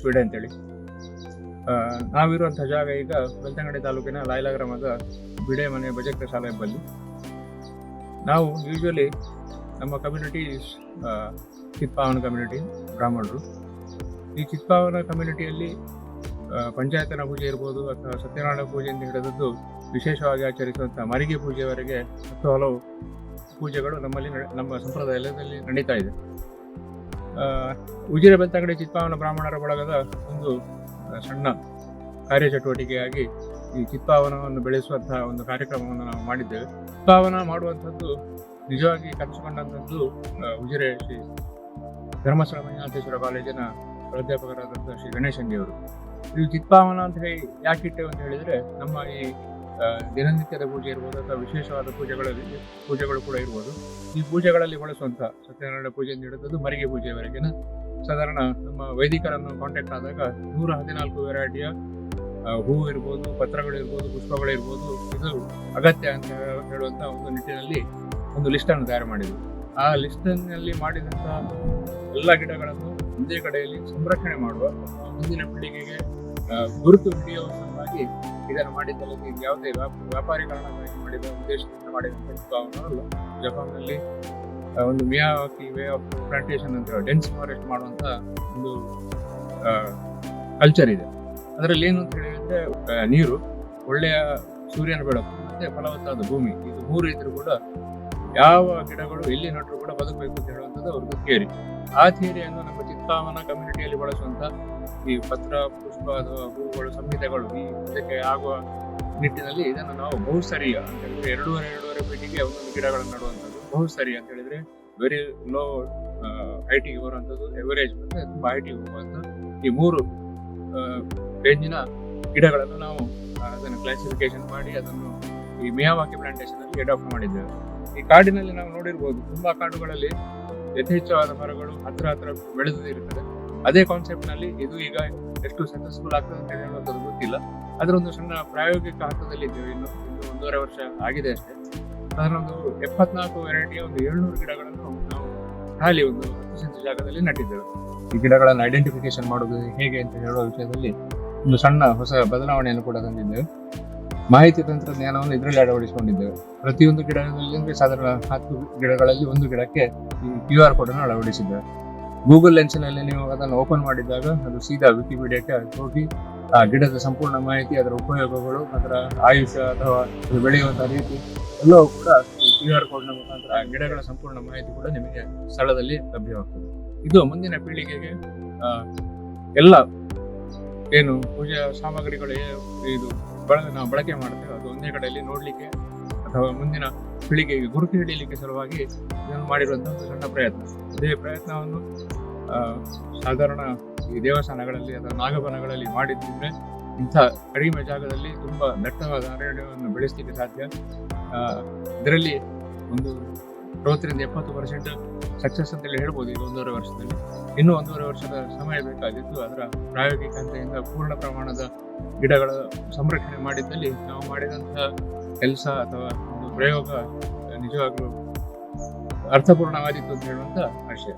ಬಿಡೆ ಅಂತೇಳಿ. ನಾವಿರುವಂಥ ಜಾಗ ಈಗ ಬೆಳ್ತಂಗಡಿ ತಾಲೂಕಿನ ಲಾಯ್ಲಾ ಗ್ರಾಮದ ಬಿಡೆ ಮನೆ ಭಜಕ ಶಾಲೆ ಬಲ್ಲಿ. ನಾವು ಯೂಶ್ವಲಿ ನಮ್ಮ ಕಮ್ಯುನಿಟಿ ಚಿತ್ಪಾವನ ಕಮ್ಯುನಿಟಿ ಬ್ರಾಹ್ಮಣರು. ಈ ಚಿತ್ಪಾವನ ಕಮ್ಯುನಿಟಿಯಲ್ಲಿ ಪಂಚಾಯತನ ಪೂಜೆ ಇರ್ಬೋದು ಅಥವಾ ಸತ್ಯನಾರಾಯಣ ಪೂಜೆಯಿಂದ ಹಿಡಿದದ್ದು ವಿಶೇಷವಾಗಿ ಆಚರಿಸುವಂಥ ಮರಿಗೆ ಪೂಜೆವರೆಗೆ ಹತ್ತು ಹಲವು ಪೂಜೆಗಳು ನಮ್ಮ ಸಂಪ್ರದಾಯದಲ್ಲಿ ನಡೀತಾ ಇದೆ. ಉಜಿರೆ ಬೆಳ್ತಂಗಡಿ ಚಿತ್ಪಾವನ ಬ್ರಾಹ್ಮಣರ ಬಳಗದ ಒಂದು ಸಣ್ಣ ಕಾರ್ಯಚಟುವಟಿಕೆಯಾಗಿ ಈ ಚಿತ್ಪಾವನವನ್ನು ಬೆಳೆಸುವಂತಹ ಒಂದು ಕಾರ್ಯಕ್ರಮವನ್ನು ನಾವು ಮಾಡಿದ್ದೇವೆ. ಚಿತ್ಪಾವನ ಮಾಡುವಂಥದ್ದು ನಿಜವಾಗಿ ಕನಸುಕೊಂಡಂಥದ್ದು ಉಜಿರೆ ಶ್ರೀ ಧರ್ಮಸ್ಥಳ ಮಂಜುನಾಥೇಶ್ವರ ಕಾಲೇಜಿನ ಪ್ರಾಧ್ಯಾಪಕರಾದಂಥ ಶ್ರೀ ಗಣೇಶಂಗಿಯವರು. ಇದು ಚಿತ್ಪಾವನ ಅಂತ ಹೇಳಿ ಯಾಕಿಟ್ಟೆವು ಅಂತ ಹೇಳಿದರೆ, ನಮ್ಮ ಈ ದಿನನಿತ್ಯದ ಪೂಜೆ ಇರ್ಬೋದು ಅಥವಾ ವಿಶೇಷವಾದ ಪೂಜೆಗಳು ಕೂಡ ಇರ್ಬೋದು. ಈ ಪೂಜೆಗಳಲ್ಲಿ ಬಳಸುವಂಥ ಸತ್ಯನಾರಾಯಣ ಪೂಜೆಯಿಂದ ಹಿಡಿದದ್ದು ಮರಿಗೆ ಪೂಜೆಯವರೆಗಿನ ಸಾಧಾರಣ ನಮ್ಮ ವೈದಿಕರನ್ನು ಕಾಂಟ್ಯಾಕ್ಟ್ ಆದಾಗ 114 ವೆರೈಟಿಯ ಹೂವು ಇರ್ಬೋದು, ಪತ್ರಗಳಿರ್ಬೋದು, ಪುಷ್ಪಗಳಿರ್ಬೋದು, ಇದು ಅಗತ್ಯ ಅಂತ ಹೇಳುವಂಥ ಒಂದು ನಿಟ್ಟಿನಲ್ಲಿ ಒಂದು ಲಿಸ್ಟನ್ನು ತಯಾರು ಮಾಡಿದ್ರು. ಆ ಲಿಸ್ಟನ್ನಲ್ಲಿ ಮಾಡಿದಂಥ ಎಲ್ಲ ಗಿಡಗಳನ್ನು ಒಂದೇ ಕಡೆಯಲ್ಲಿ ಸಂರಕ್ಷಣೆ ಮಾಡುವ, ಮುಂದಿನ ಪೀಳಿಗೆಗೆ ಗುರುತು ಹಿಡಿಯುವ ಸಲುವಾಗಿ ಇದನ್ನು ಮಾಡಿದ್ದಲ್ಲದೆ ಯಾವುದೇ ವ್ಯಾಪಾರೀಕರಣವಾಗಿ ಮಾಡಿದ ಉದ್ದೇಶದಿಂದ ಮಾಡಿದಂಥ ಚಿತ್ಪಾವನವಲ್ಲ. ಜಪಾನ್ನಲ್ಲಿ ಒಂದು ಮಿಯಾವಾಕಿ ವೇ ಆಫ್ ಪ್ಲಾಂಟೇಶನ್ ಅಂತ ಡೆನ್ಸ್ ಫಾರೆಸ್ಟ್ ಮಾಡುವಂಥ ಒಂದು ಕಲ್ಚರ್ ಇದೆ. ಅದರಲ್ಲಿ ಏನು ಅಂತ ಹೇಳಿದ್ರೆ, ನೀರು, ಒಳ್ಳೆಯ ಸೂರ್ಯನ ಬೆಳಕು ಮತ್ತೆ ಫಲವತ್ತಾದ ಭೂಮಿ, ಇದು ಮೂರು ಇದ್ರೂ ಕೂಡ ಯಾವ ಗಿಡಗಳು ಎಲ್ಲಿ ನಟರು ಕೂಡ ಬದುಕಬೇಕು ಅಂತ ಹೇಳುವಂಥದ್ದು ಅವ್ರದ್ದು ಥಿಯರಿ. ಆ ಥಿಯರಿಯನ್ನು ನಮ್ಮ ಚಿತ್ಪಾವನ ಕಮ್ಯುನಿಟಿಯಲ್ಲಿ ಬಳಸುವಂಥ ಈ ಪತ್ರ, ಪುಷ್ಪ ಅಥವಾ ಹೂವುಗಳು, ಸಂಹಿತೆಗಳು ಇದಕ್ಕೆ ಆಗುವ ನಿಟ್ಟಿನಲ್ಲಿ ಇದನ್ನು ನಾವು ಬಹುಸರಿಯ ಅಂತ ಹೇಳಿದ್ರೆ 2.5 ಫೀಟಿಗೆ ಒಂದೊಂದು ಗಿಡಗಳನ್ನು ನಡುವಂಥದ್ದು. ಬಹುಸರಿ ಅಂತ ಹೇಳಿದ್ರೆ ವೆರಿ ಲೋ ಹೈಟಿಗೆ ಬರುವಂಥದ್ದು, ಎವರೇಜ್ ಮತ್ತೆ ತುಂಬ ಹೈಟಿಗೆ ಹೋಗುವಂಥ ಈ 3 ರೇಂಜಿನ ಗಿಡಗಳನ್ನು ನಾವು ಅದನ್ನು ಕ್ಲಾಸಿಫಿಕೇಶನ್ ಮಾಡಿ ಅದನ್ನು ಈ ಮಿಯಾವಾಕಿ ಪ್ಲಾಂಟೇಶನ್ ಅಲ್ಲಿ ಅಡಾಪ್ಟ್ ಮಾಡಿದ್ದೇವೆ. ಈ ಕಾಡಿನಲ್ಲಿ ನಾವು ನೋಡಿರ್ಬೋದು, ತುಂಬಾ ಕಾಡುಗಳಲ್ಲಿ ಯಥೇಚ್ಛವಾದ ಮರಗಳು ಹತ್ರ ಬೆಳೆದಿರುತ್ತದೆ. ಅದೇ ಕಾನ್ಸೆಪ್ಟ್ ನಲ್ಲಿ ಇದು ಈಗ ಎಷ್ಟು ಸಕ್ಸಸ್ಫುಲ್ ಆಗ್ತದೆ ಅಂತ ಹೇಳುವಂಥದ್ದು ಗೊತ್ತಿಲ್ಲ. ಅದರ ಒಂದು ಸಣ್ಣ ಪ್ರಾಯೋಗಿಕ ಹಂತದಲ್ಲಿ ಇದ್ದೇವೆ. ಇನ್ನು 1.5 ವರ್ಷ ಆಗಿದೆ ಅಷ್ಟೇ. ಅದರ ಒಂದು 74 ವೆರೈಟಿಯ ಒಂದು 700 ಗಿಡಗಳನ್ನು ನಾವು ಖಾಲಿ ಒಂದು 10 ಸೆಂಟ್ ಜಾಗದಲ್ಲಿ ನಟ್ಟಿದ್ದೇವೆ. ಈ ಗಿಡಗಳನ್ನು ಐಡೆಂಟಿಫಿಕೇಶನ್ ಮಾಡೋದು ಹೇಗೆ ಅಂತ ಹೇಳುವ ವಿಷಯದಲ್ಲಿ ಒಂದು ಸಣ್ಣ ಹೊಸ ಬದಲಾವಣೆಯನ್ನು ಕೂಡ ತಂದಿದ್ದೇವೆ. ಮಾಹಿತಿ ತಂತ್ರಜ್ಞಾನವನ್ನು ಇದರಲ್ಲಿ ಅಳವಡಿಸಿಕೊಂಡಿದ್ದೇವೆ. ಪ್ರತಿಯೊಂದು ಗಿಡಗಳಲ್ಲಿ ಸಾಧಾರಣ 10 ಗಿಡಗಳಲ್ಲಿ ಒಂದು ಗಿಡಕ್ಕೆ ಈ QR ಕೋಡ್ ಅನ್ನು ಅಳವಡಿಸಿದ್ದೇವೆ. ಗೂಗಲ್ ಲೆನ್ಸ್ನಲ್ಲಿ ನೀವು ಅದನ್ನು ಓಪನ್ ಮಾಡಿದಾಗ ಅದು ಸೀದಾ ವಿಕಿಪೀಡಿಯಾಕ್ಕೆ ಹೋಗಿ ಆ ಗಿಡದ ಸಂಪೂರ್ಣ ಮಾಹಿತಿ, ಅದರ ಉಪಯೋಗಗಳು, ಅದರ ಆಯುಷ್ಯ ಅಥವಾ ಬೆಳೆಯುವಂತಹ ರೀತಿ ಎಲ್ಲವೂ ಕೂಡ ಈ QR ಕೋಡ್ನ ಮುಖಾಂತರ ಆ ಗಿಡಗಳ ಸಂಪೂರ್ಣ ಮಾಹಿತಿ ಕೂಡ ನಿಮಗೆ ಸ್ಥಳದಲ್ಲಿ ಲಭ್ಯವಾಗ್ತದೆ. ಇದು ಮುಂದಿನ ಪೀಳಿಗೆಗೆ ಎಲ್ಲ ಏನು ಪೂಜಾ ಸಾಮಗ್ರಿಗಳು ಇದು ನಾವು ಬಳಕೆ ಮಾಡ್ತೇವೆ ಅದು ಒಂದೇ ಕಡೆಯಲ್ಲಿ ನೋಡ್ಲಿಕ್ಕೆ ಅಥವಾ ಮುಂದಿನ ಪೀಳಿಗೆಗೆ ಗುರುತು ಹಿಡಿಯಲಿಕ್ಕೆ ಸಲುವಾಗಿ ಇದನ್ನು ಮಾಡಿರುವಂತಹ ಒಂದು ಸಣ್ಣ ಪ್ರಯತ್ನ. ಇದೇ ಪ್ರಯತ್ನವನ್ನು ಸಾಧಾರಣ ಈ ದೇವಸ್ಥಾನಗಳಲ್ಲಿ ಅಥವಾ ನಾಗಬನಗಳಲ್ಲಿ ಮಾಡಿದ್ರೆ ಇಂಥ ಕಡಿಮೆ ಜಾಗದಲ್ಲಿ ತುಂಬಾ ದಟ್ಟವಾದ ಅರಣ್ಯವನ್ನು ಬೆಳೆಸಲಿಕ್ಕೆ ಸಾಧ್ಯ. ಇದರಲ್ಲಿ ಒಂದು 60-70% ಸಕ್ಸಸ್ ಅಂತೇಳಿ ಹೇಳ್ಬೋದು ಇದು 1.5 ವರ್ಷದಲ್ಲಿ. ಇನ್ನೂ 1.5 ವರ್ಷದ ಸಮಯ ಬೇಕಾಗಿದ್ದು ಅದರ ಪ್ರಾಯೋಗಿಕ ಹಂತದಿಂದ ಪೂರ್ಣ ಪ್ರಮಾಣದ ಗಿಡಗಳ ಸಂರಕ್ಷಣೆ ಮಾಡಿದ್ದಲ್ಲಿ ನಾವು ಮಾಡಿದಂತಹ ಕೆಲಸ ಅಥವಾ ಒಂದು ಪ್ರಯೋಗ ನಿಜವಾಗ್ಲೂ ಅರ್ಥಪೂರ್ಣವಾದಿತ್ತು ಅಂತ ಹೇಳುವಂತ ಆಶಯ.